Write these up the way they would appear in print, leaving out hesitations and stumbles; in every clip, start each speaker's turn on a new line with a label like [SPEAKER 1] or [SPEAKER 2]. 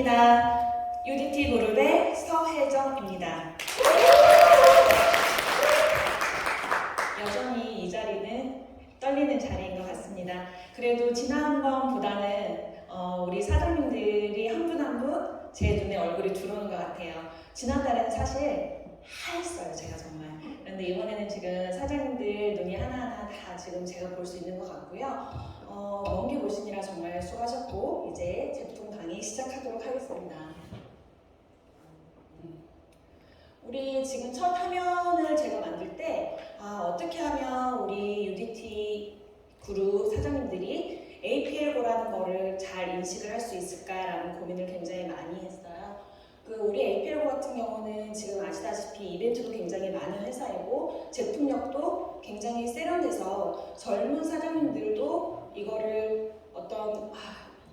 [SPEAKER 1] 반갑습니다. UDT 그룹의 서혜정입니다. 여전히 이 자리는 떨리는 자리인 것 같습니다. 그래도 지난번보다는 우리 사장님들이 한 분 한 분 제 눈에 얼굴이 들어오는 것 같아요. 지난달에는 사실 하였어요, 제가 정말. 그런데 이번에는 지금 사장님들 눈이 하나하나 다 지금 제가 볼 수 있는 것 같고요. 먼 길 오시느라 정말 수고하셨고, 이제 제품 강의 시작하도록 하겠습니다. 우리 지금 첫 화면을 제가 만들 때 어떻게 하면 우리 UDT 그룹 사장님들이 APL고라는 거를 잘 인식을 할 수 있을까라는 고민을 굉장히 많이 했어요. 우리 APL고 같은 경우는 지금 아시다시피 이벤트도 굉장히 많은 회사이고 제품력도 굉장히 세련돼서 젊은 사장님들도 이거를 어떤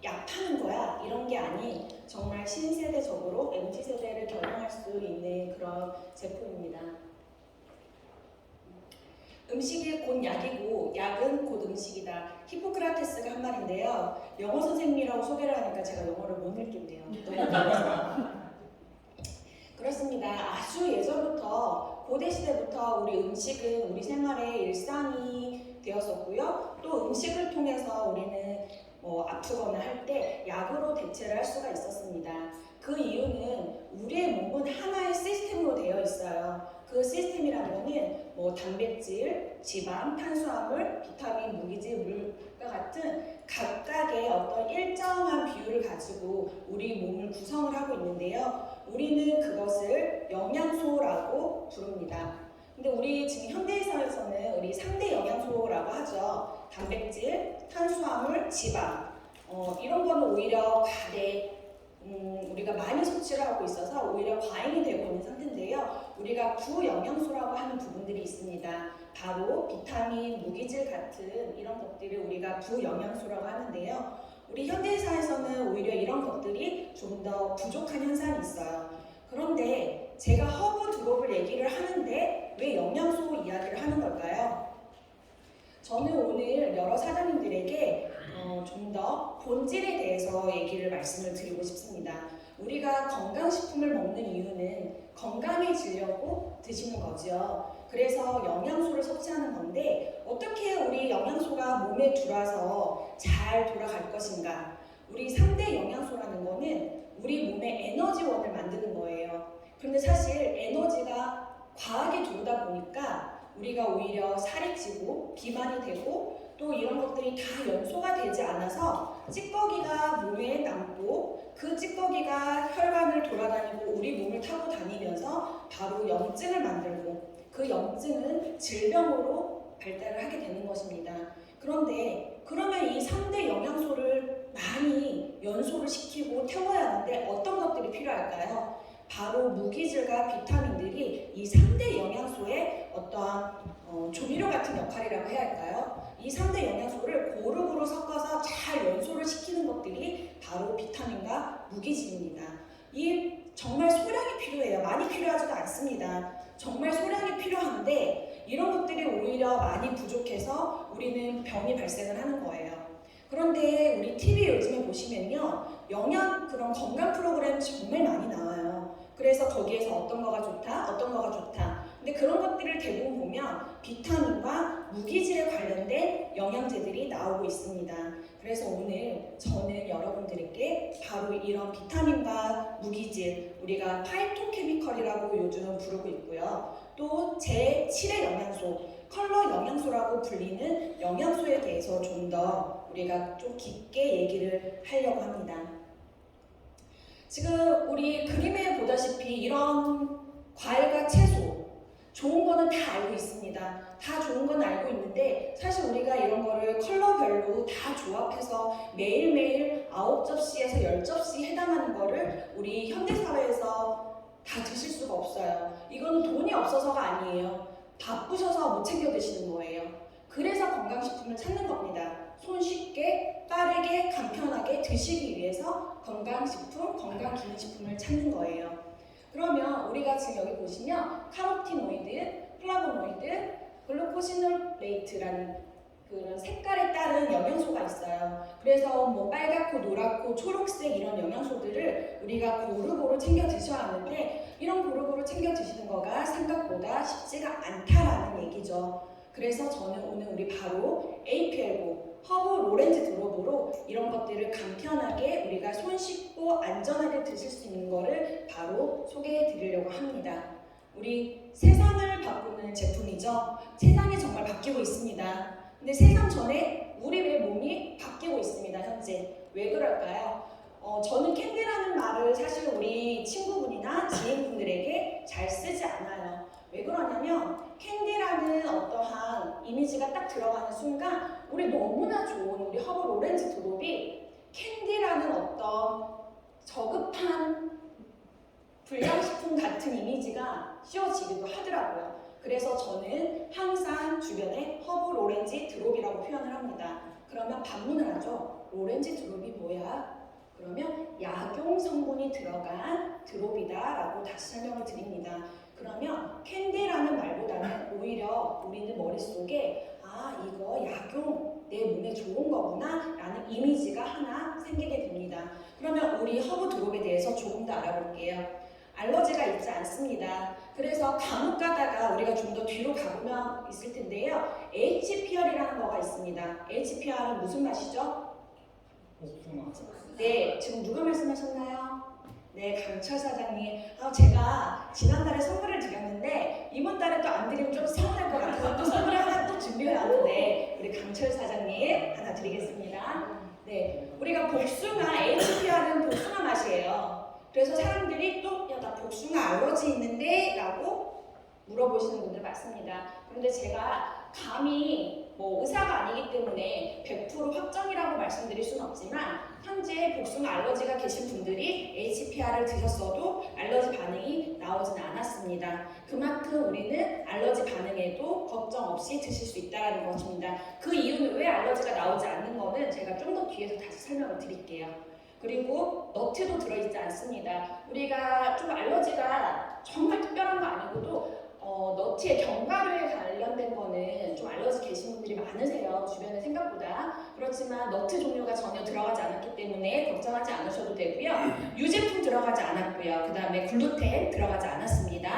[SPEAKER 1] 약 파는 거야 이런 게 아닌 정말 신세대적으로 MZ세대를 겨냥할 수 있는 그런 제품입니다. 음식이 곧 약이고 약은 곧 음식이다. 히포크라테스가 한 말인데요. 영어 선생님이라고 소개를 하니까 제가 영어를 못 읽겠네요. 너무 힘들어서. 그렇습니다. 아주 예전부터 고대 시대부터 우리 음식은 우리 생활의 일상이 되었었고요. 또 음식을 통해서 우리는 아프거나 할 때 약으로 대체를 할 수가 있었습니다. 그 이유는 우리의 몸은 하나의 시스템으로 되어 있어요. 그 시스템이라는 거는 단백질, 지방, 탄수화물, 비타민, 무기질, 물과 같은 각각의 어떤 일정한 비율을 가지고 우리 몸을 구성을 하고 있는데요. 우리는 그것을 영양소라고 부릅니다. 근데 우리 지금 현대사회에서는 우리 3대 영양소라고 하죠. 단백질, 탄수화물, 지방. 이런 거는 오히려 우리가 많이 섭취를 하고 있어서 오히려 과잉이 되고 있는 상태인데요. 우리가 부영양소라고 하는 부분들이 있습니다. 바로 비타민, 무기질 같은 이런 것들을 우리가 부영양소라고 하는데요. 우리 현대사에서는 오히려 이런 것들이 좀 더 부족한 현상이 있어요. 그런데 제가 허브 드롭을 얘기를 하는데 왜 영양소 이야기를 하는 걸까요? 저는 오늘 여러 사장님들에게 좀 더 본질에 대해서 얘기를 말씀을 드리고 싶습니다. 우리가 건강식품을 먹는 이유는 건강해지려고 드시는 거죠. 그래서 영양소를 섭취하는 건데 어떻게 우리 영양소가 몸에 들어와서 잘 돌아갈 것인가? 우리 3대 영양소라는 거는 우리 몸의 에너지원을 만드는 거예요. 그런데 사실 에너지가 과하게 들어오다 보니까 우리가 오히려 살이 찌고 비만이 되고 또 이런 것들이 다 연소가 되지 않아서 찌꺼기가 몸에 남고 그 찌꺼기가 혈관을 돌아다니고 우리 몸을 타고 다니면서 바로 염증을 만들고 그 염증은 질병으로 발달을 하게 되는 것입니다. 그런데 그러면 이 3대 영양소를 많이 연소를 시키고 태워야 하는데 어떤 것들이 필요할까요? 바로 무기질과 비타민들이 이 3대 영양소의 어떠한 조미료 같은 역할이라고 해야 할까요? 이 3대 영양소를 고루고루 섞어서 잘 연소를 시키는 것들이 바로 비타민과 무기질입니다. 이 정말 소량이 필요해요. 많이 필요하지도 않습니다. 정말 소량이 필요한데 이런 것들이 오히려 많이 부족해서 우리는 병이 발생을 하는 거예요. 그런데 우리 TV 요즘에 보시면요. 그런 건강 프로그램 정말 많이 나와요. 그래서 거기에서 어떤 거가 좋다, 어떤 거가 좋다. 근데 그런 것들을 대부분 보면 비타민과 무기질에 관련된 영양제들이 나오고 있습니다. 그래서 오늘 저는 여러분들에게 바로 이런 비타민과 무기질, 우리가 파이토케미컬이라고 요즘 부르고 있고요. 또 제7의 영양소, 컬러 영양소라고 불리는 영양소에 대해서 좀 더 우리가 좀 깊게 얘기를 하려고 합니다. 지금 우리 그림에 보다시피 이런 과일과 채소 좋은 거는 다 알고 있습니다. 다 좋은 건 알고 있는데 사실 우리가 이런 거를 컬러별로 다 조합해서 매일매일 9접시에서 10접시 해당하는 거를 우리 현대사회에서 다 드실 수가 없어요. 이건 돈이 없어서가 아니에요. 바쁘셔서 못 챙겨 드시는 거예요. 그래서 건강식품을 찾는 겁니다. 손쉽게, 빠르게, 간편하게 드시기 위해서 건강식품, 건강기능식품을 찾는 거예요. 그러면 우리가 지금 여기 보시면 카로티노이드, 플라보노이드, 글루코시놀레이트라는 그런 색깔에 따른 영양소가 있어요. 그래서 빨갛고 노랗고 초록색 이런 영양소들을 것들을 우리가 고루고루 챙겨 드셔야 하는데 이런 고루고루 챙겨 드시는 거가 생각보다 쉽지가 않다라는 얘기죠. 그래서 저는 오늘 우리 바로 APL고 허브 로렌지 드롭으로 이런 것들을 간편하게 우리가 손 씻고 안전하게 드실 수 있는 거를 바로 소개해 드리려고 합니다. 우리 세상을 바꾸는 제품이죠. 세상이 정말 바뀌고 있습니다. 근데 세상 전에 우리의 몸이 바뀌고 있습니다. 현재. 왜 그럴까요? 저는 캔디라는 말을 사실 우리 친구분이나 지인분들에게 잘 쓰지 않아요. 왜 그러냐면 캔디라는 어떠한 이미지가 딱 들어가는 순간 우리 너무나 좋은 우리 허브 로렌지 드롭이 캔디라는 어떤 저급한 불량식품 같은 이미지가 씌워지기도 하더라고요. 그래서 저는 항상 주변에 허브 로렌지 드롭이라고 표현을 합니다. 그러면 반문을 하죠. 로렌지 드롭이 뭐야? 그러면 약용 성분이 들어간 드롭이다 라고 다시 설명을 드립니다. 그러면 캔디라는 말보다는 오히려 우리는 머릿속에 이거 약용 내 몸에 좋은 거구나 라는 이미지가 하나 생기게 됩니다. 그러면 우리 허브 드롭에 대해서 조금 더 알아볼게요. 알러지가 있지 않습니다. 그래서 간혹 가다가 우리가 좀 더 뒤로 가보면 있을 텐데요. HPR이라는 거가 있습니다. HPR은 무슨 맛이죠?
[SPEAKER 2] 복숭아.
[SPEAKER 1] 네, 지금 누가 말씀하셨나요? 네, 강철 사장님. 제가 지난달에 선물을 드렸는데 이번 달에 또 안 드리면 좀 서운할 것 같아서 또 선물 하나 또 준비해놨는데 우리 강철 사장님 하나 드리겠습니다. 네, 우리가 복숭아, HPR은 복숭아 맛이에요. 그래서 사람들이 또 야, 나 복숭아 알러지 있는데? 라고 물어보시는 분들 많습니다. 그런데 제가 감히 의사가 아니기 때문에 100% 확정이라고 말씀드릴 수는 없지만 현재 복숭아 알러지가 계신 분들이 HPR을 드셨어도 알러지 반응이 나오진 않았습니다. 그만큼 우리는 알러지 반응에도 걱정 없이 드실 수 있다는 것입니다. 그 이유는 왜 알러지가 나오지 않는 거는 제가 좀 더 뒤에서 다시 설명을 드릴게요. 그리고 너트도 들어있지 않습니다. 우리가 좀 알러지가 정말 특별한 거 아니고도 너트의 견과류에 관련된 거는 좀 알러지 계신 분들이 많으세요. 주변에 생각보다. 그렇지만 너트 종류가 전혀 들어가지 않았기 때문에 걱정하지 않으셔도 되고요. 유제품 들어가지 않았고요. 그 다음에 글루텐 들어가지 않았습니다.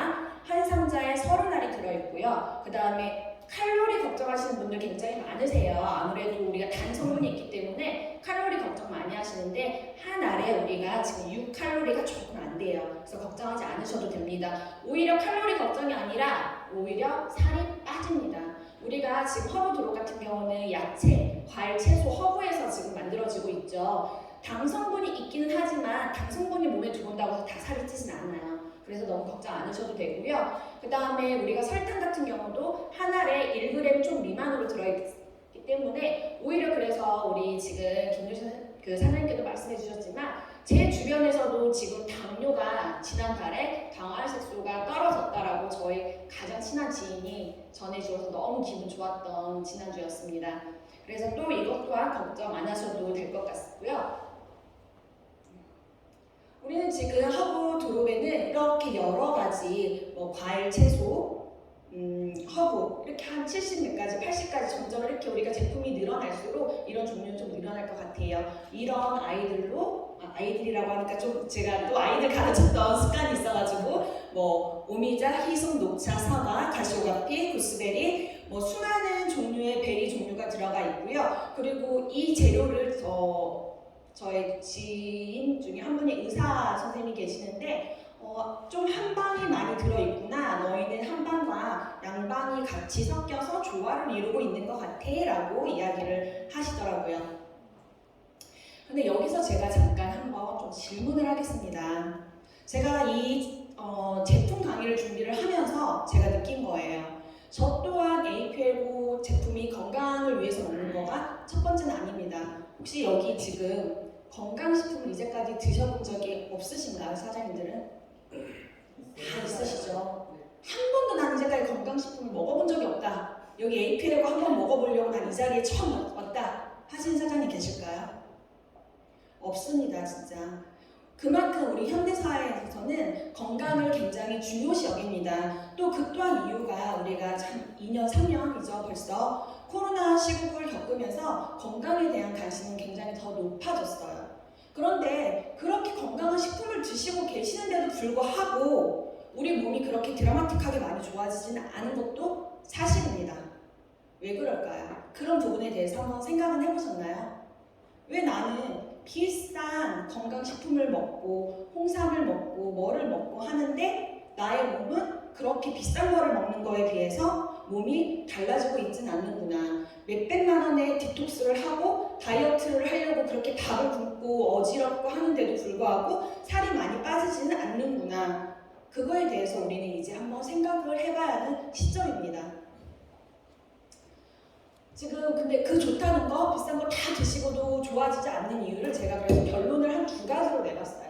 [SPEAKER 1] 한 상자에 30알이 들어있고요. 그 다음에 칼로리 걱정하시는 분들 굉장히 많으세요. 아무래도 우리가 단 성분이 있기 때문에 칼로리 걱정 많이 하시는데 한 알에 우리가 지금 6칼로리가 조금 안 돼요. 그래서 걱정하지 않으셔도 됩니다. 오히려 칼로리 걱정이 아니라 오히려 살이 빠집니다. 우리가 지금 허브 드롭 같은 경우는 야채, 과일, 채소, 허브에서 지금 만들어지고 있죠. 당 성분이 있기는 하지만 당 성분이 몸에 들어온다고 해서 다 살이 찌진 않아요. 그래서 너무 걱정 안 하셔도 되고요. 그 다음에 우리가 설탕 같은 경우도 한 알에 1g 좀 미만으로 들어있기 때문에 오히려 그래서 우리 지금 김유신 사장님께도 말씀해 주셨지만 제 주변에서도 지금 당뇨가 지난달에 당알색소가 떨어졌다라고 저희 가장 친한 지인이 전해주어서 너무 기분 좋았던 지난주였습니다. 그래서 또 이것 또한 걱정 안 하셔도 될 것 같고요. 우리는 지금 허브 드롭에는 이렇게 여러 가지 과일, 채소, 허브 이렇게 한 70몇 가지, 80가지 점점 이렇게 우리가 제품이 늘어날수록 이런 종류는 좀 늘어날 것 같아요. 이런 아이들이라고 하니까 좀 제가 또 아이들 가르쳤던 습관이 있어가지고 오미자, 희숙, 녹차, 사과, 가시오가피, 구스베리 수많은 종류의 베리 종류가 들어가 있고요. 그리고 이 재료를 저희 지인 중에 한 분이 의사 선생님이 계시는데 좀 한방이 많이 들어있구나. 너희는 한방과 양방이 같이 섞여서 조화를 이루고 있는 것 같아 라고 이야기를 하시더라고요. 근데 여기서 제가 잠깐 한번 좀 질문을 하겠습니다. 제가 이 제품 강의를 준비를 하면서 제가 느낀 거예요. 저 또한 APL고 제품이 건강을 위해서 먹는 거가 첫 번째는 아닙니다. 혹시 여기 지금 건강식품을 이제까지 드셔본 적이 없으신가요, 사장님들은? 다 있으시죠? 한 번도 난 이제까지 건강식품을 먹어본 적이 없다. 여기 APL고 한번 먹어보려고 난 이 자리에 처음 왔다 하시는 사장님 계실까요? 없습니다, 진짜. 그만큼 우리 현대사회에서는 건강을 굉장히 중요시 여깁니다. 또 그 또한 이유가 우리가 2년, 3년이죠 벌써 코로나 시국을 겪으면서 건강에 대한 관심은 굉장히 더 높아졌어요. 그런데 그렇게 건강한 식품 불구하고 우리 몸이 그렇게 드라마틱하게 많이 좋아지지는 않은 것도 사실입니다. 왜 그럴까요? 그런 부분에 대해서 한번 생각은 해보셨나요? 왜 나는 비싼 건강식품을 먹고 홍삼을 먹고 뭐를 먹고 하는데 나의 몸은 그렇게 비싼 거를 먹는 거에 비해서 몸이 달라지고 있진 않는구나. 몇백만 원의 디톡스를 하고 다이어트를 하려고 그렇게 밥을 굶고 어지럽고 하는데도 불구하고 살이 많이 빠지지는 않는구나. 그거에 대해서 우리는 이제 한번 생각을 해봐야 하는 시점입니다. 지금 근데 그 좋다는 거, 비싼 거 다 드시고도 좋아지지 않는 이유를 제가 그래서 결론을 한 2가지로 내봤어요.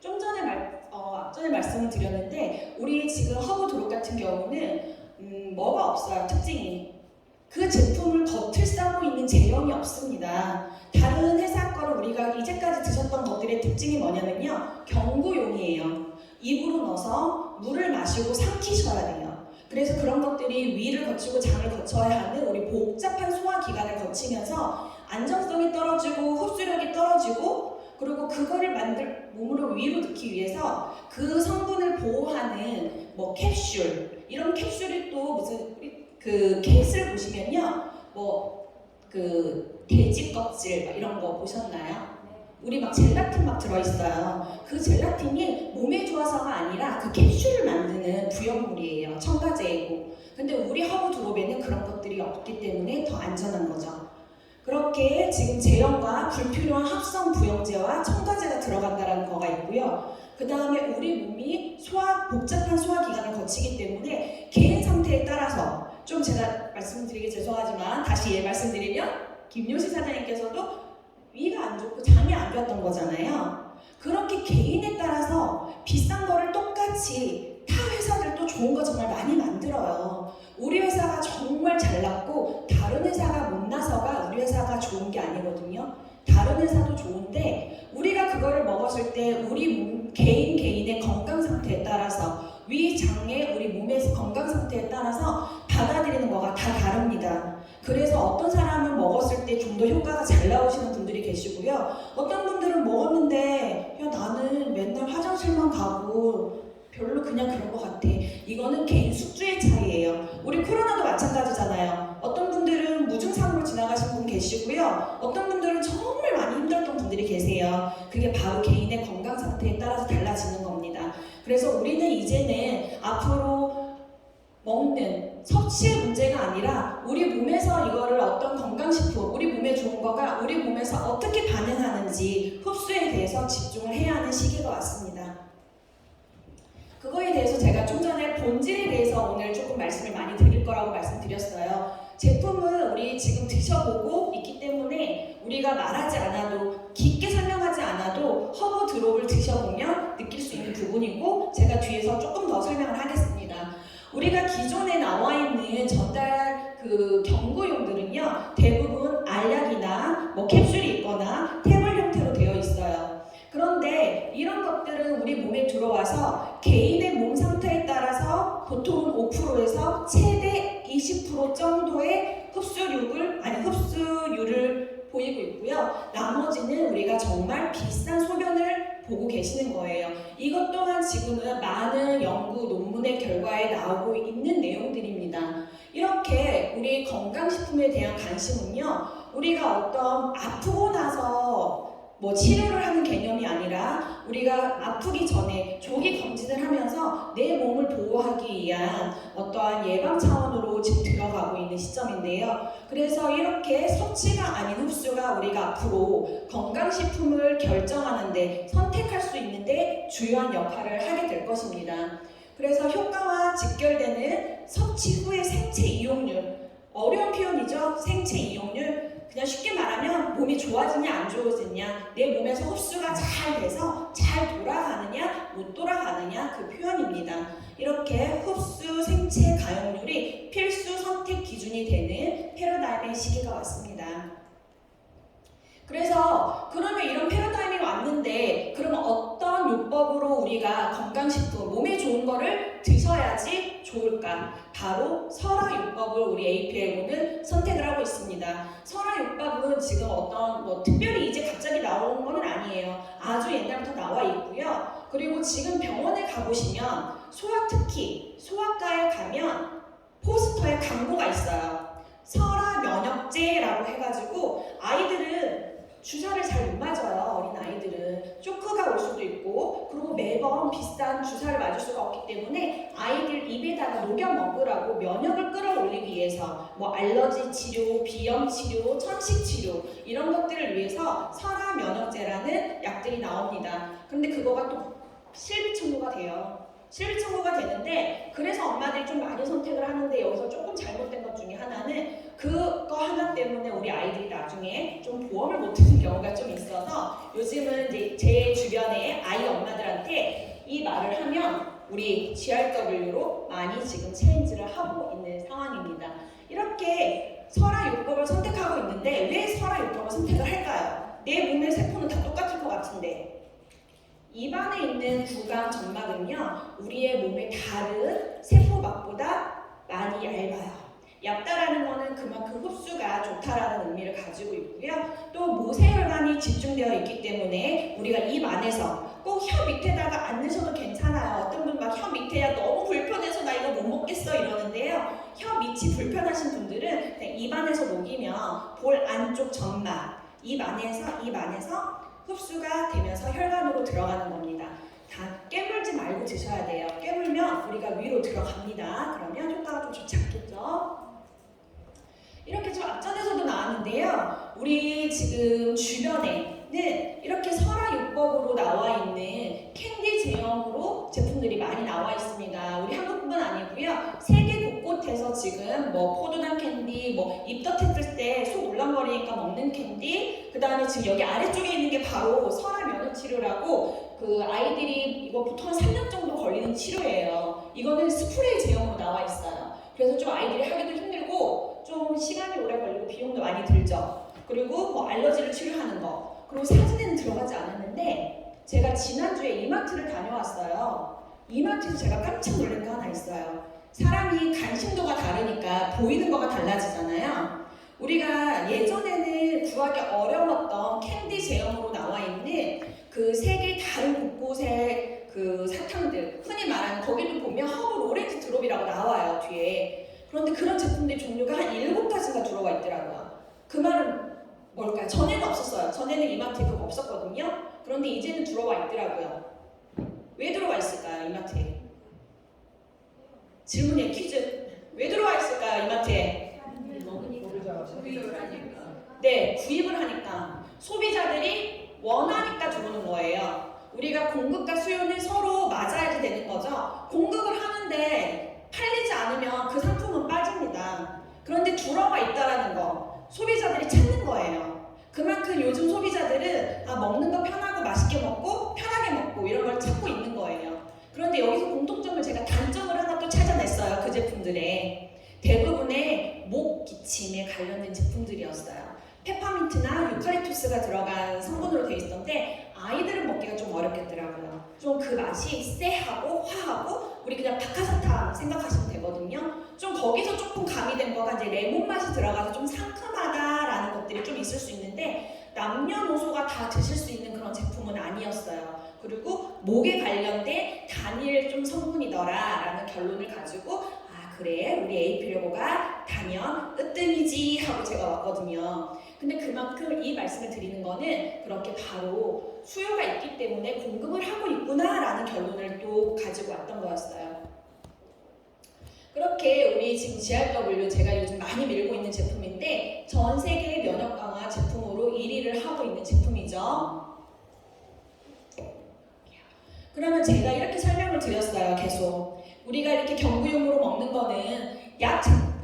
[SPEAKER 1] 좀 전에 앞전에 말씀을 드렸는데 우리 지금 허브 드롭 같은 경우는 뭐가 없어요. 특징이. 그 제품을 겉을 싸고 있는 제형이 없습니다. 다른 회사 거를 우리가 이제까지 드셨던 것들의 특징이 뭐냐면요. 경구용이에요. 입으로 넣어서 물을 마시고 삼키셔야 돼요. 그래서 그런 것들이 위를 거치고 장을 거쳐야 하는 우리 복잡한 소화기관을 거치면서 안정성이 떨어지고 흡수력이 떨어지고 그리고 그거를 몸으로 위로 넣기 위해서 그 성분을 보호하는 뭐 캡슐 이런 캡슐이 또 무슨 그 케이스를 보시면요 그 돼지 껍질 이런 거 보셨나요? 우리 막 젤라틴 막 들어있어요. 그 젤라틴이 몸에 좋아서가 아니라 그 캡슐을 만드는 부역물이에요. 첨가제이고. 근데 우리 허브 드롭에는 그런 것들이 없기 때문에 더 안전한 거죠. 그렇게 지금 제형과 불필요한 합성 부영제와 첨가제가 들어간다는 거가 있고요. 그 다음에 우리 몸이 복잡한 소화기관을 거치기 때문에 개인 상태에 따라서 좀 제가 말씀드리기 죄송하지만 다시 말씀드리면 김요시 사장님께서도 위가 안 좋고 장이 안 좋았던 거잖아요. 그렇게 개인에 따라서 비싼 거를 똑같이 타 회사들도 좋은 거 정말 많이 만들어요. 우리 회사가 정말 잘났고 다른 회사가 못나서가 우리 회사가 좋은 게 아니거든요. 다른 회사도 좋은데 우리가 그거를 먹었을 때 우리 몸 개인의 건강 상태에 따라서 위, 장의 우리 몸의 건강 상태에 따라서 받아들이는 거가 다 다릅니다. 그래서 어떤 사람은 먹었을 때 좀 더 효과가 잘 나오시는 분들이 계시고요. 어떤 분들은 먹었는데 야 나는 맨날 화장실만 가고 별로 그냥 그런 것 같아. 이거는 개인 숙주의 차이예요. 우리 코로나도 마찬가지잖아요. 어떤 분들은 무증상으로 지나가신 분 계시고요. 어떤 분들은 정말 많이 힘들었던 분들이 계세요. 그게 바로 개인의 건강 상태에 따라서 달라지는 겁니다. 그래서 우리는 이제는 앞으로 먹는 섭취의 문제가 아니라 우리 몸에서 이거를 어떤 건강식품, 우리 몸에 좋은 거가 우리 몸에서 어떻게 반응하는지 흡수에 대해서 집중을 해야 하는 시기가 왔습니다. 그거에 대해서 제가 좀 전에 본질에 대해서 오늘 조금 말씀을 많이 드릴 거라고 말씀드렸어요. 제품은 우리 지금 드셔보고 있기 때문에 우리가 말하지 않아도 깊게 설명하지 않아도 허브 드롭을 드셔보면 느낄 수 있는 부분이고 제가 뒤에서 조금 더 설명을 하겠습니다. 우리가 기존에 나와 있는 전달 경구용들은요 대부분 알약이나 캡슐이 있거나 태블 형태로 되어 있어요. 그런데 이런 것들은 우리 몸에 들어와서 개인의 몸 상태에 따라서 보통은 5%에서 최대 20% 정도의 흡수율을 보이고 있고요. 나머지는 우리가 정말 비싼 소변을 보고 계시는 거예요. 이것 또한 지금은 많은 연구 논문의 결과에 나오고 있는 내용들입니다. 이렇게 우리 건강식품에 대한 관심은요, 우리가 어떤 아프고 나서 치료를 하는 개념이 아니라 우리가 아프기 전에 조기 검진을 하면서 내 몸을 보호하기 위한 어떠한 예방 차원으로 지금 들어가고 있는 시점인데요. 그래서 이렇게 섭취가 아닌 흡수가 우리가 앞으로 건강식품을 결정하는데 선택할 수 있는데 주요한 역할을 하게 될 것입니다. 그래서 효과와 직결되는 섭취 후의 생체 이용률, 어려운 표현이죠. 생체 이용률. 그냥 쉽게 말하면 몸이 좋아지냐 안 좋아지냐, 내 몸에서 흡수가 잘 돼서 잘 돌아가느냐 못 돌아가느냐 그 표현입니다. 이렇게 흡수 생체 가용률이 필수 선택 기준이 되는 패러다임의 시기가 왔습니다. 그래서 그러면 이런 패러다임이 왔는데 그러면 어떤 요법으로 우리가 건강식품, 몸에 좋은 거를 드셔야지 좋을까? 바로 설화요법. 설화육법을 우리 APL고는 선택을 하고 있습니다. 설화육법은 지금 어떤 특별히 이제 갑자기 나온 건 아니에요. 아주 옛날부터 나와 있고요. 그리고 지금 병원에 가보시면 특히 소아과에 가면 포스터에 광고가 있어요. 설화 면역제라고 해가지고 아이들은 주사를 잘 못 맞아요. 어린 아이들은 쇼크가 올 수도 있고, 그리고 매번 비싼 주사를 맞을 수가 없기 때문에 아이들 입에다가 녹여 먹으라고 면역을 끌어올리기 위해서 알러지 치료, 비염 치료, 천식 치료 이런 것들을 위해서 설화 면역제라는 약들이 나옵니다. 그런데 그거가 또 실비 청구가 돼요. 실비 청구가 되는데, 그래서 엄마들이 좀 많이 선택을 하는데, 여기서 조금 잘못된 것 중에 하나는 그거 하나 때문에 우리 아이들이 나중에 좀 보험을 못 드는 경우가 좀 있어서, 요즘은 이제 제 주변에 아이 엄마들한테 이 말을 하면 우리 GRW로 많이 지금 체인지를 하고 있는 상황입니다. 이렇게 설화육법을 선택하고 있는데, 왜 설화육법을 선택을 할까요? 내 몸의 세포는 다 똑같을 것 같은데. 입안에 있는 구강 점막은요, 우리의 몸의 다른 세포막보다 많이 얇아요. 얇다라는 거는 그만큼 흡수가 좋다라는 의미를 가지고 있고요. 또 모세혈관이 집중되어 있기 때문에 우리가 입 안에서 꼭 혀 밑에다가 안 넣으셔도 괜찮아요. 어떤 분 막 혀 밑에야 너무 불편해서 나 이거 못 먹겠어 이러는데요. 혀 밑이 불편하신 분들은 입 안에서 녹이면 볼 안쪽 점막, 입 안에서 흡수가 되면서 혈관으로 들어가는 겁니다. 다 깨물지 말고 드셔야 돼요. 깨물면 우리가 위로 들어갑니다. 그러면 효과가 좀 좋지 않겠죠? 이렇게 좀 앞전에서도 나왔는데요. 우리 지금 주변에는 이렇게 설화육법으로 나와 있는 캔디 제형으로 제품들이 많이 나와 있습니다. 우리 한국뿐만 아니고요. 세계 곳곳에서 지금 포도당 캔디, 입덧했을 때 속 울렁거리니까 먹는 캔디, 그 다음에 지금 여기 아래쪽에 있는 게 바로 설화 면역 치료라고, 그 아이들이 이거 보통 한 3년 정도 걸리는 치료예요. 이거는 스프레이 제형으로 나와 있어요. 그래서 좀 아이들이 하기도 힘들고 좀 시간이 오래 걸리고 비용도 많이 들죠. 그리고 알러지를 치료하는 거. 그리고 사진에는 들어가지 않았는데, 제가 지난주에 이마트를 다녀왔어요. 이마트에서 제가 깜짝 놀란 거 하나 있어요. 사람이 관심도가 다르니까 보이는 거가 달라지잖아요. 우리가 예전에는 구하기 어려웠던 캔디 제형으로 나와 있는 그 세계 다른 곳곳의 그 사탕들, 흔히 말하는 거기도 보면 허블 오렌지 드롭이라고 나와요, 뒤에. 그런데 그런 제품들이 종류가 한 7가지가 들어와 있더라고요. 그 말은 뭘까요? 전에는 없었어요. 전에는 이마트에 그거 없었거든요. 그런데 이제는 들어와 있더라고요. 왜 들어와 있을까요, 이마트에? 질문이에요, 퀴즈. 왜 들어와 있을까요, 이마트에? 네, 구입을 하니까. 소비자들이 원하니까 들어오는 거예요. 우리가 공급과 수요는 서로 맞아야지 되는 거죠. 공급을 하는데 팔리지 않으면 그 상품은 빠집니다. 그런데 들어와 있다라는 거, 소비자들이 찾는 거예요. 그만큼 요즘 소비자들은 먹는 거 편하고 맛있게 먹고 편하게 먹고 이런 걸 찾고 있는 거예요. 그런데 여기서 공통점을 제가 단점을 하나 또 찾아냈어요. 그 제품들에. 대부분의 목 기침에 관련된 제품들이었어요. 페퍼민트나 유칼립투스가 들어간 성분으로 되어 있었는데 아이들은 먹기가 좀 어렵겠더라고요. 좀 그 맛이 쎄하고 화하고, 우리 그냥 박하사탕 생각하시면 되거든요. 좀 거기서 조금 가미된 거가 이제 레몬 맛이 들어가서 좀 상큼하다라는 것들이 좀 있을 수 있는데, 남녀노소가 다 드실 수 있는 그런 제품은 아니었어요. 그리고 목에 관련된 단일 좀 성분이더라라는 결론을 가지고, 그래, 우리 APL고가 단연 으뜸이지 하고 제가 왔거든요. 근데 그만큼 이 말씀을 드리는 거는 그렇게 바로 수요가 있기 때문에 공급을 하고 있구나라는 결론을 또 가지고 왔던 거였어요. 그렇게 우리 지금 GRW, 제가 요즘 많이 밀고 있는 제품인데 전 세계 면역 강화 제품으로 1위를 하고 있는 제품이죠. 그러면 제가 이렇게 설명을 드렸어요, 계속. 우리가 이렇게 경구용으로 먹는 거는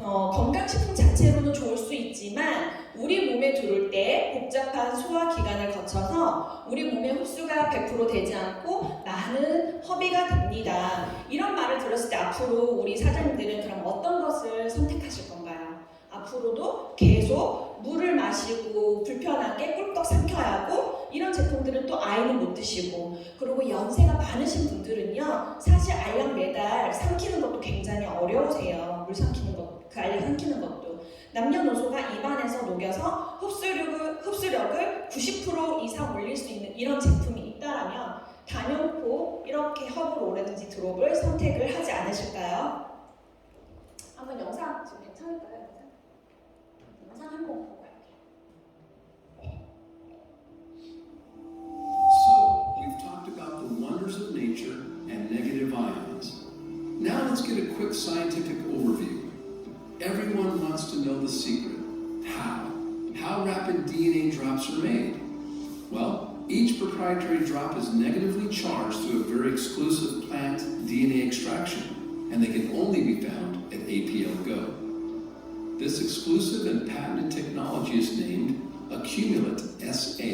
[SPEAKER 1] 건강식품 자체로는 좋을 수 있지만 우리 몸에 들어올 때 복잡한 소화기관을 거쳐서 우리 몸에 흡수가 100% 되지 않고 많은 허비가 됩니다. 이런 말을 들었을 때 앞으로 우리 사장님들은 그럼 어떤 것을 선택하실 건가요? 앞으로도 계속 물을 마시고 불편하게 꿀꺽 삼켜야 하고, 이런 제품들은 또 아이는 못 드시고, 그리고 연세가 많으신 분들은요, 사실 알약 매달 삼키는 것도 굉장히 어려우세요. 물 삼키는 것, 그 알약 삼키는 것도. 남녀노소가 입안에서 녹여서 흡수력을 90% 이상 올릴 수 있는 이런 제품이 있다라면 단연코 이렇게 허브 로렌지 드롭을 선택을 하지 않으실까요? 한번 영상 지금 괜찮을까요? 영상 한번 보고 갈게요.
[SPEAKER 2] So, we've talked about the wonders of nature and negative ions. Now let's get a quick scientific overview. Everyone wants to know the secret. How rapid DNA drops are made? Well, each proprietary drop is negatively charged through a very exclusive plant DNA extraction, and they can only be found at APL Go. This exclusive and patented technology is named Accumulate SA,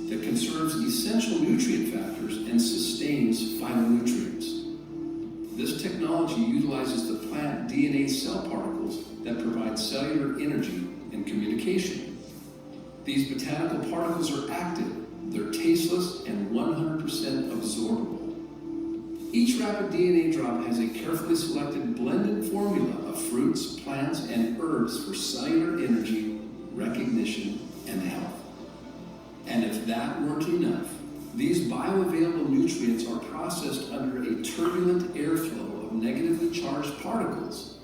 [SPEAKER 2] that conserves essential nutrient factors and sustains phytonutrients. This technology utilizes the plant DNA cell particles that provide cellular energy and communication. These botanical particles are active, they're tasteless, and 100% absorbable. Each rapid DNA drop has a carefully selected blended formula of fruits, plants, and herbs for cellular energy, recognition, and health. And if that weren't enough, these bioavailable nutrients are processed under a turbulent airflow of negatively charged particles.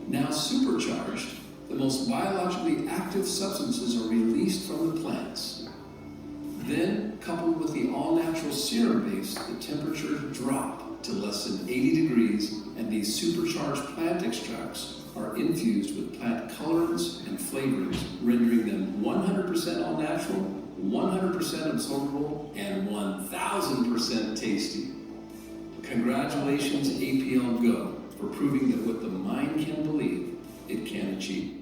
[SPEAKER 2] Now supercharged, the most biologically active substances are released from the plants. Then, coupled with the all-natural serum base, the temperatures drop to less than 80 degrees, and these supercharged plant extracts are infused with plant colorants and flavorings, rendering them 100% all-natural, 100% absorbable, and 1000% tasty. Congratulations, APL Go, for proving that what the mind can believe, it can achieve.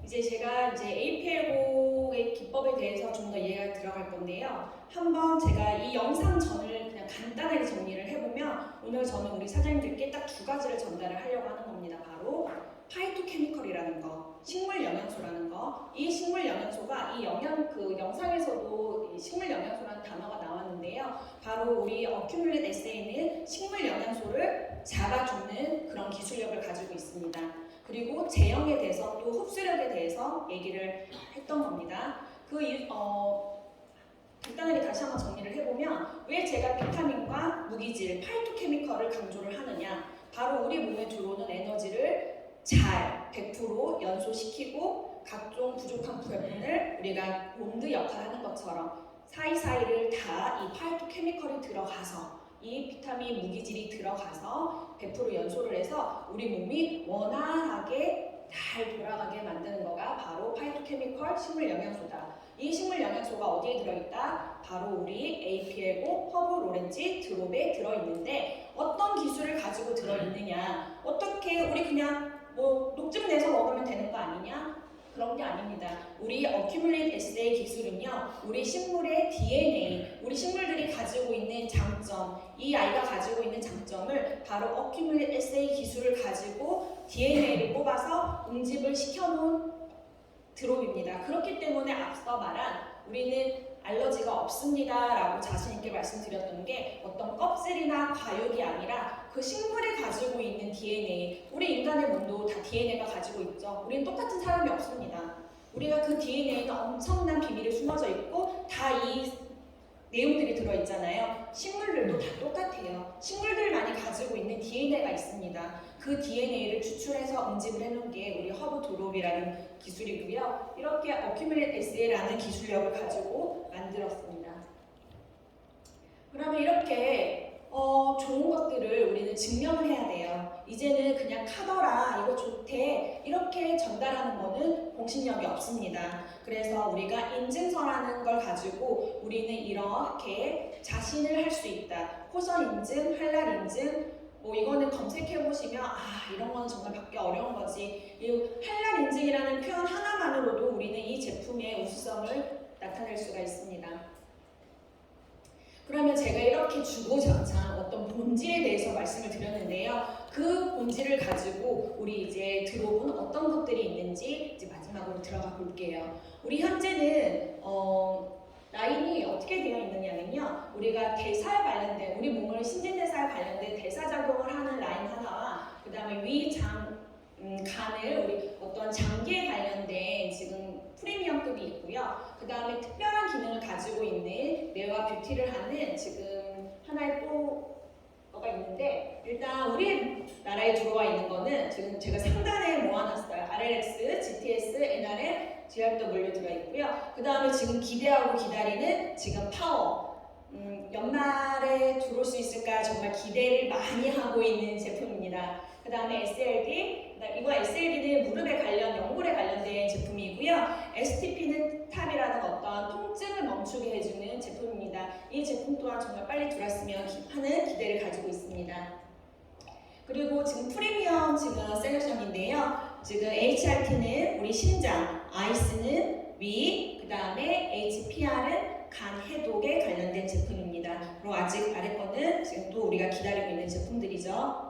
[SPEAKER 1] 이제 제가 APL고의 기법에 대해서 좀 더 이해가 들어갈 건데요. 한번 제가 이 영상 전을 그냥 간단하게 정리를 해보면 오늘 저는 우리 사장님들께 딱 두 가지를 전달을 하려고 하는 겁니다. 바로 파이토케미컬이라는 거, 식물 영양소라는 거. 이 식물 영양소가 이 영상에서도 이 식물 영양소라는 단어가 나왔는데요. 바로 우리 어큐뮬렛 에세이는 식물 영양소를 잡아주는 그런 기술력을 가지고 있습니다. 그리고 제형에 대해서 또 흡수력에 대해서 얘기를 했던 겁니다. 간단하게 다시 한번 정리를 해보면 왜 제가 비타민과 무기질, 파이토케미컬을 강조를 하느냐. 바로 우리 몸에 들어오는 에너지를 잘 100% 연소시키고 각종 부족한 부분을 우리가 몬드 역할을 하는 것처럼 사이사이를 다 이 파이토케미컬이 들어가서 이 비타민 무기질이 들어가서 100% 연소를 해서 우리 몸이 원활하게 잘 돌아가게 만드는 거가 바로 파이토케미컬 식물 영양소다. 이 식물 영양소가 어디에 들어있다? 바로 우리 APL고 허브 로렌지 드롭에 들어있는데 어떤 기술을 가지고 들어있느냐? 어떻게 우리 그냥 녹즙 내서 먹으면 되는 거 아니냐? 그런 게 아닙니다. 우리 어큐뮬레이트 에세이 기술은요, 우리 식물의 DNA, 우리 식물들이 가지고 있는 장점, 이 아이가 가지고 있는 장점을 바로 어큐뮬레이트 에세이 기술을 가지고 DNA를 뽑아서 응집을 시켜놓은 드롭입니다. 그렇기 때문에 앞서 말한 우리는 알러지가 없습니다 라고 자신있게 말씀드렸던 게 어떤 껍질이나 과육이 아니라 그 식물이 가지고 있는 DNA, 우리 인간의 몸도 다 DNA가 가지고 있죠. 우리는 똑같은 사람이 없습니다. 우리가 그 DNA에는 엄청난 비밀이 숨어져 있고 다 이 내용들이 들어있잖아요. 식물들도 다 똑같아요. 식물들만이 가지고 있는 DNA가 있습니다. 그 DNA를 추출해서 응집을 해놓은 게 우리 허브 드롭이라는 기술이고요. 이렇게 어큐뮬레이트 에세이라는 기술력을 가지고 만들었습니다. 그러면 이렇게 좋은 것들을 우리는 증명을 해야 돼요. 이제는 그냥 카더라, 이거 좋대, 이렇게 전달하는 거는 공신력이 없습니다. 그래서 우리가 인증서라는 걸 가지고 우리는 이렇게 자신을 할 수 있다. 호서 인증, 할랄 인증, 이거는 검색해보시면 이런 거는 정말 받기 어려운 거지. 이 할랄 인증이라는 표현 하나만으로도 우리는 이 제품의 우수성을 나타낼 수가 있습니다. 그러면 제가 이렇게 주고장창 어떤 본질에 대해서 말씀을 드렸는데요. 그 본질을 가지고 우리 이제 드롭은 어떤 것들이 있는지 이제 마지막으로 들어가 볼게요. 우리 현재는 기전이 어떻게 되어 있느냐면요. 우리가 대사에 관련된, 우리 몸을 신진대사에 관련된 대사작용을 하는 라인 하나와 그 다음에 간을 우리 어떤 장기에 관련된 지금 프리미엄급이 있고요. 그 다음에 특별한 기능을 가지고 있는 뇌와 뷰티를 하는 지금 하나의 또 뭐가 있는데, 일단 우리나라에 들어와 있는 거는 지금 제가 상단에 모아놨어요. RLX, GTS, NRM, GRW 들어있고요. 그 다음에 지금 기대하고 기다리는 지금 파워. 연말에 들어올 수 있을까 정말 기대를 많이 하고 있는 제품입니다. 그 다음에 SLD, 이거 SLD는 무릎에 관련, 연골에 관련된 제품이고요. STP는 탑이라는 어떤 통증을 멈추게 해주는 제품입니다. 이 제품 또한 정말 빨리 들어왔으면 하는 기대를 가지고 있습니다. 그리고 지금 프리미엄 지금 셀렉션인데요. 지금 HRT는 우리 심장, 아이스는 위, 그 다음에 HPR은 간 해독에 관련된 제품입니다. 그리고 아직 아래 거는 지금 또 우리가 기다리고 있는 제품들이죠.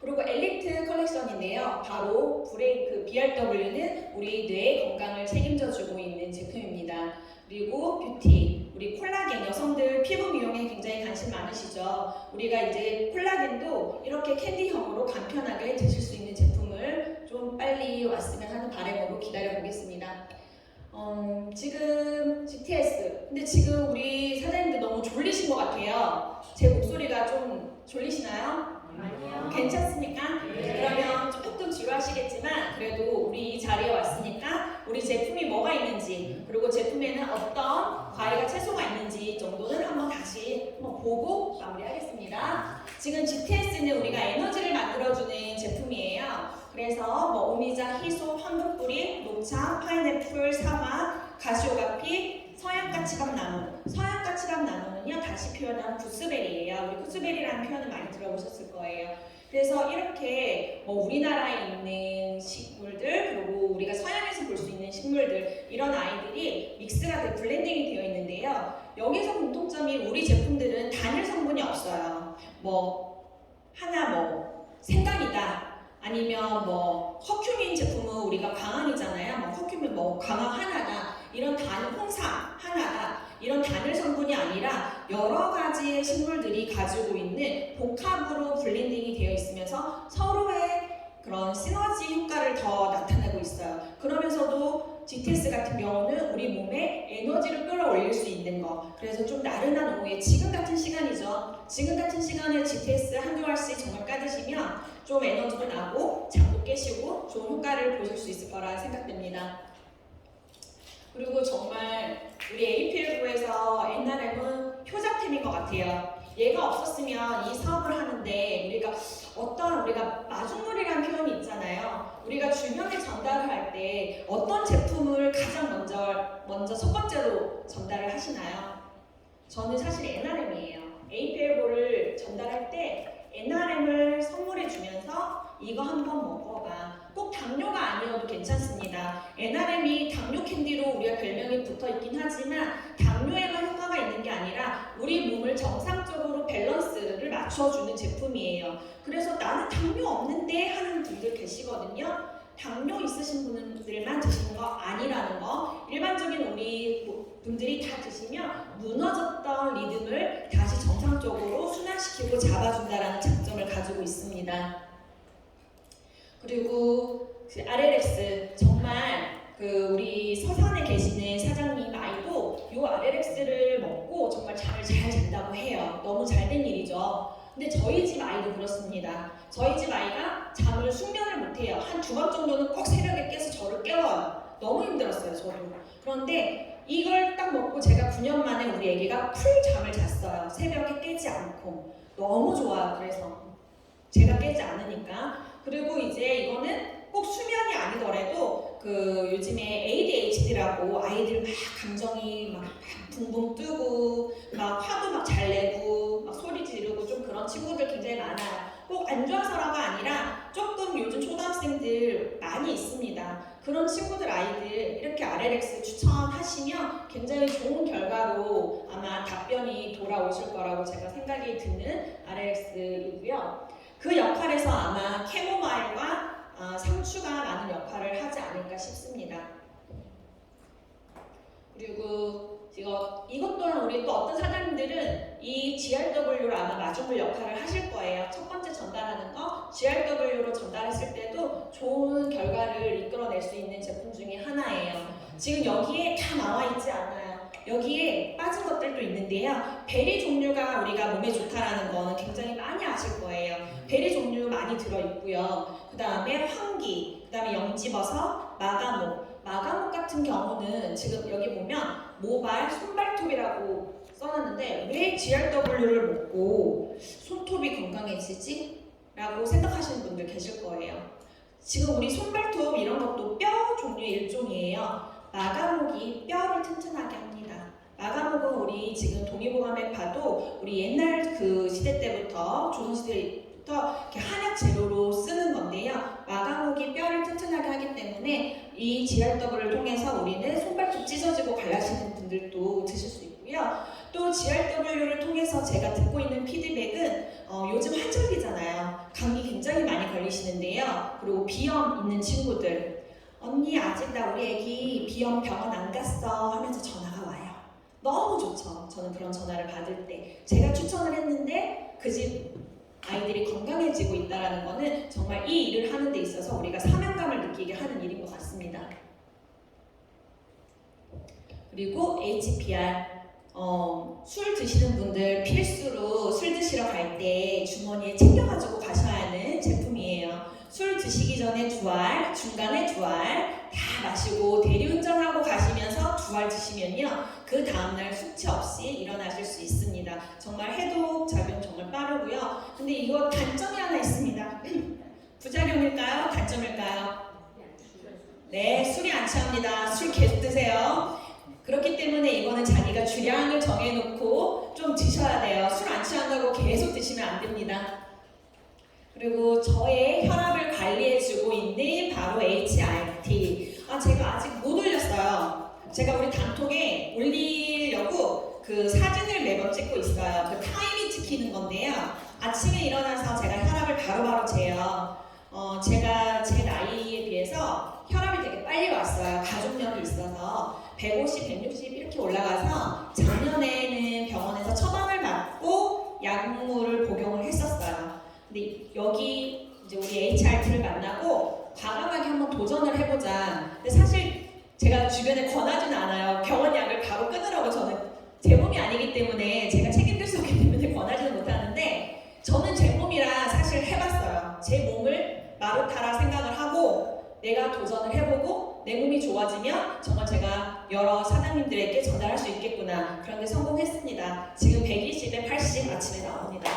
[SPEAKER 1] 그리고 엘리트 컬렉션인데요. 바로 브레이크 BRW는 우리 뇌 건강을 책임져주고 있는 제품입니다. 그리고 뷰티, 우리 콜라겐, 여성들 피부 미용에 굉장히 관심 많으시죠. 우리가 이제 콜라겐도 이렇게 캔디형으로 간편하게 드실 수 있는 제품을 좀 빨리 왔으면 하는 바람으로 기다려 보겠습니다. 지금 GTS, 근데 지금 우리 사장님들 너무 졸리신 것 같아요. 제 목소리가 좀 졸리시나요?
[SPEAKER 3] 아니요.
[SPEAKER 1] 괜찮습니까?
[SPEAKER 3] 네.
[SPEAKER 1] 그러면 조금 지루하시겠지만 그래도 우리 이 자리에 왔으니까 우리 제품이 뭐가 있는지, 그리고 제품에는 어떤 과일과 채소가 있는지 정도는 한번 다시 보고 마무리하겠습니다. 지금 GTS는 우리가 에너지를 만들어주는 제품이에요. 그래서 뭐 오미자, 희소, 황금뿌리, 녹차, 파인애플, 사과, 가시오가피, 서양까치밥나무. 서양까치밥나무는요, 다시 표현한 구스베리예요. 우리 구스베리라는 표현을 많이 들어보셨을 거예요. 그래서 이렇게 뭐 우리나라에 있는 식물들, 그리고 우리가 서양에서 볼 수 있는 식물들, 이런 아이들이 믹스가 돼 블렌딩이 되어 있는데요. 여기서 공통점이 우리 제품들은 단일 성분이 없어요. 생강이다. 아니면 커큐민 제품은 우리가 광황이잖아요. 커큐민 광황 하나다. 이런 홍삼 하나다. 이런 단일 성분이 아니라 여러 가지의 식물들이 가지고 있는 복합으로 블렌딩이 되어 있으면서 서로의 그런 시너지 효과를 더 나타내고 있어요. 그러면서도 GTS 같은 경우는 우리 몸에 에너지를 끌어올릴 수 있는 거. 그래서 좀 나른한 오후에 지금 같은 시간이죠. 지금 같은 시간에 GTS 한두 알씩 정말 까드시면 좀 에너지도 나고 잠도 깨시고 좋은 효과를 보실 수 있을 거라 생각됩니다. 그리고 정말 우리 APL부에서 NRM은 효자템인 것 같아요. 얘가 없었으면 이 사업을 하는데 우리가 마중물이라는 표현이 있잖아요. 우리가 주변에 전달을 할 때 어떤 제품을 가장 먼저 첫 번째로 전달을 하시나요? 저는 사실 NRM이에요. APL부를 전달할 때 NRM을 선물해 주면서 이거 한번 먹어봐. 꼭 당뇨가 아니어도 괜찮습니다. NRM이 당뇨 캔디로 우리가 별명이 붙어 있긴 하지만 당뇨에만 효과가 있는 게 아니라 우리 몸을 정상적으로 밸런스를 맞춰주는 제품이에요. 그래서 나는 당뇨 없는데 하는 분들 계시거든요. 당뇨 있으신 분들만 드시는 거 아니라는 거. 일반적인 우리 분들이 다 드시면 무너졌던 리듬을 다시 정상적으로 순환시키고 잡아준다는 장점을 가지고 있습니다. 그리고 RLX 정말 우리 서산에 계시는 사장님 아이도 이 RLX를 먹고 정말 잠을 잘 잔다고 해요. 너무 잘된 일이죠. 근데 저희 집 아이도 그렇습니다. 저희 집 아이가 숙면을 못해요. 한 2번 정도는 꼭 새벽에 깨서 저를 깨워요. 너무 힘들었어요, 저도. 그런데 이걸 딱 먹고 제가 9년 만에 우리 애기가 풀 잠을 잤어요. 새벽에 깨지 않고. 너무 좋아요, 그래서. 제가 깨지 않으니까. 그리고 이제 이거는 꼭 수면이 아니더라도 요즘에 ADHD라고 아이들 막 감정이 막 붕붕 뜨고 막 화도 막 잘 내고 막 소리 지르고 좀 그런 친구들 굉장히 많아요. 꼭 안 좋아서라가 아니라 조금 요즘 초등학생들 많이 있습니다. 그런 친구들 아이들 이렇게 RLX 추천하시면 굉장히 좋은 결과로 아마 답변이 돌아오실 거라고 제가 생각이 드는 RLX이고요. 그 역할에서 아마 캐모마일과 상추가 많은 역할을 하지 않을까 싶습니다. 그리고 이것 또한 우리 또 어떤 사장님들은 이 GRW를 아마 마중물 역할을 하실 거예요. 첫 번째 전달하는 거 GRW로 전달했을 때도 좋은 결과를 이끌어낼 수 있는 제품 중에 하나예요. 지금 여기에 다 나와 있지 않아요. 여기에 빠진 것들도 있는데요. 베리 종류가 우리가 몸에 좋다라는 거는 굉장히 많이 아실 거예요. 베리 종류 많이 들어있고요. 그 다음에 황기, 그 다음에 영지버섯, 마가목. 마가목 같은 경우는 지금 여기 보면 모발, 손발톱이라고 써놨는데 왜 GRW를 먹고 손톱이 건강해지지? 라고 생각하시는 분들 계실 거예요. 지금 우리 손발톱 이런 것도 뼈 종류의 일종이에요. 마가목이 뼈를 튼튼하게 합니다. 마가목은 우리 지금 동의보감에 봐도 우리 옛날 그 시대 때부터 조선시대부터 이렇게 한약 재료로 쓰는 건데요. 마가목이 뼈를 튼튼하게 하기 때문에 이 GRW를 통해서 우리는 손발톱 찢어지고 갈라지는 분들도 드실 수 있고요. 또 GRW를 통해서 제가 듣고 있는 피드백은 요즘 한철기잖아요. 감기 굉장히 많이 걸리시는데요. 그리고 비염 있는 친구들 언니 아직 나 우리 애기 비염 병원 안 갔어 하면서 전화가 와요. 너무 좋죠. 저는 그런 전화를 받을 때 제가 추천을 했는데 그 집 아이들이 건강해지고 있다는 거는 정말 이 일을 하는 데 있어서 우리가 사명감을 느끼게 하는 일인 것 같습니다. 그리고 HPR 술 드시는 분들 필수로 술 드시러 갈 때 주머니에 챙겨가지고 가셔야 하는 제품이에요. 술 드시기 전에 2알, 중간에 2알 다 마시고 대리운전하고 가시면서 2알 드시면요. 그 다음날 숙취 없이 일어나실 수 있습니다. 정말 해독 작용 정말 빠르고요. 근데 이거 단점이 하나 있습니다. 부작용일까요? 단점일까요? 네, 술이 안 취합니다. 술 계속 드세요. 그렇기 때문에 이거는 자기가 주량을 정해놓고 좀 드셔야 돼요. 술 안 취한다고 계속 드시면 안 됩니다. 그리고 저의 혈압을 관리해주고 있는 바로 HRT. 제가 아직 못 올렸어요. 제가 우리 단톡에 올리려고 그 사진을 매번 찍고 있어요. 그 타임이 찍히는 건데요. 아침에 일어나서 제가 혈압을 바로바로 재요. 제가 제 나이에 비해서 혈압이 되게 빨리 왔어요. 가족력이 있어서 150, 160 이렇게 올라가서 작년에는 병원에서 처방을 받고 약물을 복용을 했었어요. 근데 여기 이제 우리 HRT를 만나고 과감하게 한번 도전을 해보자. 근데 사실 제가 주변에 권하지는 않아요. 병원 약을 바로 끊으라고. 저는 제 몸이 아니기 때문에 제가 책임질 수 없기 때문에 권하지는 못하는데 저는 제 몸이라 사실 해봤어요. 제 몸을 마루타라 생각을 하고 내가 도전을 해보고 내 몸이 좋아지면 정말 제가 여러 사장님들에게 전달할 수 있겠구나. 그런데 성공했습니다. 지금 120에 80 아침에 나옵니다.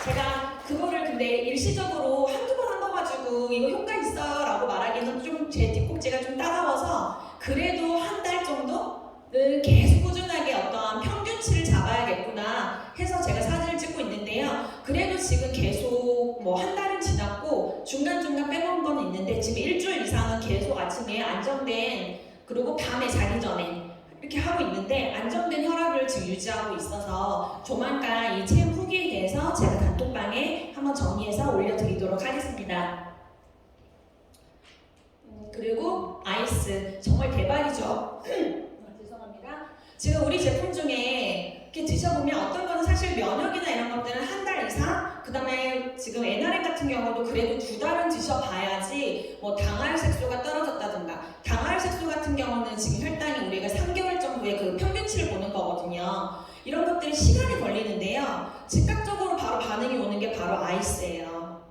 [SPEAKER 1] 제가 그거를 근데 일시적으로 한두 번 한 거 가지고 이거 효과 있어요 라고 말하기는 좀 제 뒷꼭지가 좀 따가워서 그래도 한 달 정도는 계속 꾸준하게 어떠한 평균치를 잡아야겠구나 해서 제가 사진을 찍고 있는데요. 그래도 지금 계속 뭐 한 달은 지났고 중간중간 빼먹은 건 있는데 지금 일주일 이상은 계속 아침에 안정된 그리고 밤에 자기 전에 이렇게 하고 있는데 안정된 혈압을 지금 유지하고 있어서 조만간 이 체험 후기에 대해서 제가 단톡방에 한번 정리해서 올려드리도록 하겠습니다. 그리고 아이스 정말 대박이죠. 죄송합니다. 지금 우리 제품 중에 이렇게 드셔보면 어떤 거는 사실 면역이나 이런 것들은 한 달 이상 그 다음에 지금 NRM 같은 경우도 그래도 2달은 드셔봐야지 뭐 당할 색소가 떨어졌다든가 당할 색소 같은 경우는 지금 혈당이 우리가 3개월 정도의 그 평균치를 보는 거거든요. 이런 것들이 시간이 걸리는데요. 즉각적으로 바로 반응이 오는 게 바로 아이스예요.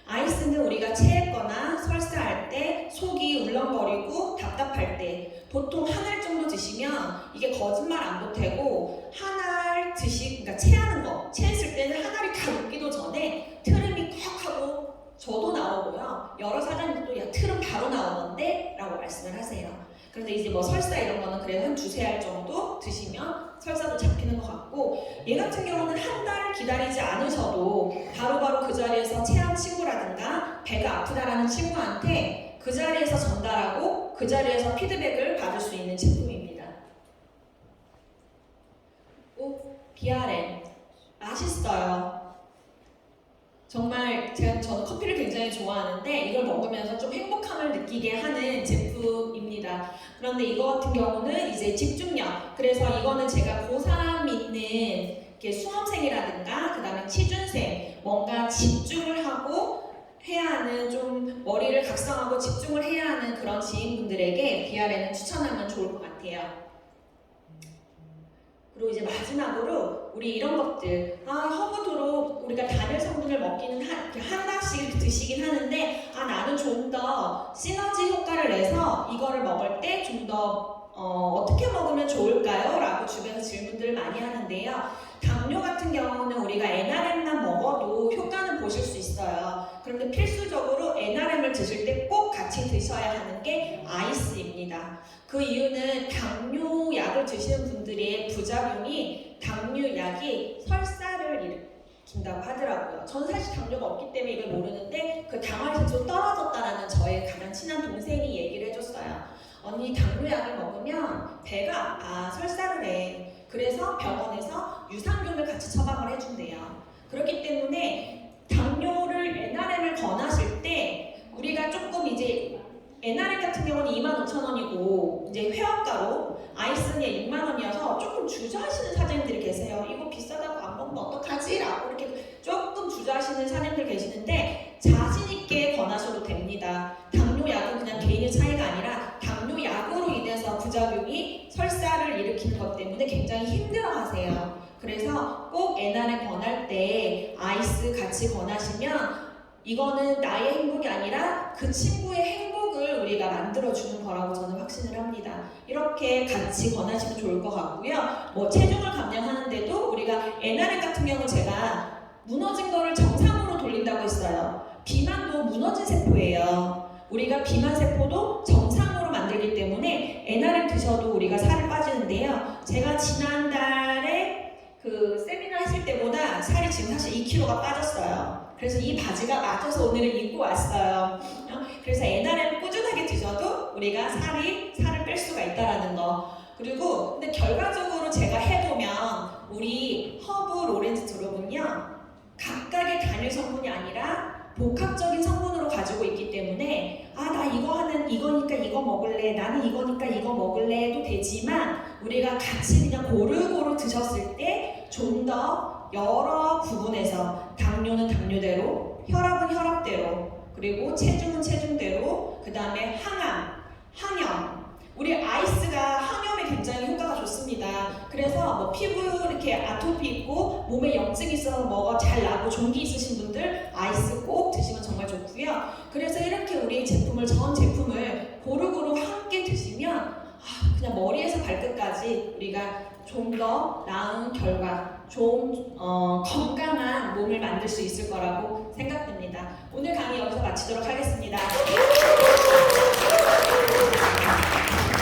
[SPEAKER 1] 아이스는 우리가 체했거나 설사할 때 속이 울렁거리고 답답할 때 보통 한 알 정도 드시면 이게 거짓말 안 보태고 한 알 그러니까 체하는 거 체했을 때는 한 알이 다 녹기도 전에 트름이 콱 하고 저도 나오고요. 여러 사장님도 야 트름 바로 나오던데 라고 말씀을 하세요. 그런데 이제 뭐 설사 이런 거는 그래도 한 2-3알 정도 드시면 설사도 잡히는 것 같고 얘 같은 경우는 한 달 기다리지 않으셔도 바로바로 그 자리에서 체한 친구라든가 배가 아프다라는 친구한테 그 자리에서 전달하고 그 자리에서 피드백을 받을 수 있는 제품입니다. 또 BRM 맛있어요. 정말 저는 커피를 굉장히 좋아하는데 이걸 먹으면서 좀 행복함을 느끼게 하는 제품입니다. 그런데 이거 같은 경우는 이제 집중력. 그래서 이거는 제가 고3 있는 이렇게 수험생이라든가 그 다음에 취준생 뭔가 집중을 하고 해야 하는 좀 머리를 각성하고 집중을 해야 하는 그런 지인분들에게 BRN을 추천하면 좋을 것 같아요. 그리고 이제 마지막으로 우리 이런 것들 허브도로 우리가 단일 성분을 먹기는 하나씩 드시긴 하는데 나는 좀 더 시너지 효과를 내서 이거를 먹을 때 좀 더 어떻게 먹으면 좋을까요? 라고 주변에서 질문들을 많이 하는데요. 당뇨 같은 경우는 우리가 NRM만 먹어도 효과는 보실 수 있어요. 그런데 필수적으로 NRM을 드실 때 꼭 같이 드셔야 하는 게 아이스입니다. 그 이유는 당뇨약을 드시는 분들의 부작용이 당뇨약이 설사를 일으킨다고 하더라고요. 저는 사실 당뇨가 없기 때문에 이걸 모르는데 그 당화에서 좀 떨어졌다라는 저의 가장 친한 동생이 얘기를 해줬어요. 언니 당뇨약을 먹으면 배가 설사를 해. 그래서 병원에서 유산균을 같이 처방을 해준대요. 그렇기 때문에 당뇨를 NRM을 권하실 때 우리가 조금 이제 NRM 같은 경우는 25,000원이고 이제 회원가로 아이스는 6만원이어서 조금 주저하시는 사장님들이 계세요. 이거 비싸다고 안 먹으면 어떡하지? 라고 이렇게 조금 주저하시는 사장님들 계시는데 자신있게 권하셔도 됩니다. 당뇨약은 그냥 개인의 차이가 아니라 당뇨약으로 인해서 부작용이 설사를 일으키는 것 때문에 굉장히 힘들어하세요. 그래서 꼭 NRM 권할 때 아이스 같이 권하시면 이거는 나의 행복이 아니라 그 친구의 행복을 우리가 만들어주는 거라고 저는 확신을 합니다. 이렇게 같이 권하시면 좋을 것 같고요. 뭐 체중을 감량하는데도 우리가 NRM 같은 경우 제가 무너진 거를 정상으로 돌린다고 했어요. 비만도 무너진 세포예요. 우리가 비만 세포도 정상으로 만들기 때문에 NRM 드셔도 우리가 살이 빠지는데요. 제가 지난달에 그 세미나 했을 때보다 살이 지금 사실 2kg가 빠졌어요. 그래서 이 바지가 맞아서 오늘은 입고 왔어요. 그래서 NRM 꾸준하게 드셔도 우리가 살을 뺄 수가 있다라는 거. 그리고 근데 결과적으로 제가 해보면 우리 허브 로렌즈 드롭은요 각각의 단일 성분이 아니라 복합적인 성분으로 가지고 있기 때문에 나 이거 하는 이거니까 이거 먹을래, 나는 이거니까 이거 먹을래 해도 되지만 우리가 같이 그냥 고루고루 드셨을 때 좀 더 여러 부분에서 당뇨는 당뇨대로, 혈압은 혈압대로, 그리고 체중은 체중대로, 그 다음에 항암, 항염. 우리 아이스가 항염에 굉장히 효과가 좋습니다. 그래서 뭐 피부 이렇게 아토피 있고 몸에 염증이 있어서 뭐가 잘 나고 종기 있으신 분들 아이스 꼭 드시면 정말 좋고요. 그래서 이렇게 우리 제품을 전 제품을 고루고루 함께 드시면 그냥 머리에서 발끝까지 우리가 좀 더 나은 결과, 좋은 건강한 몸을 만들 수 있을 거라고 생각됩니다. 오늘 강의 여기서 마치도록 하겠습니다.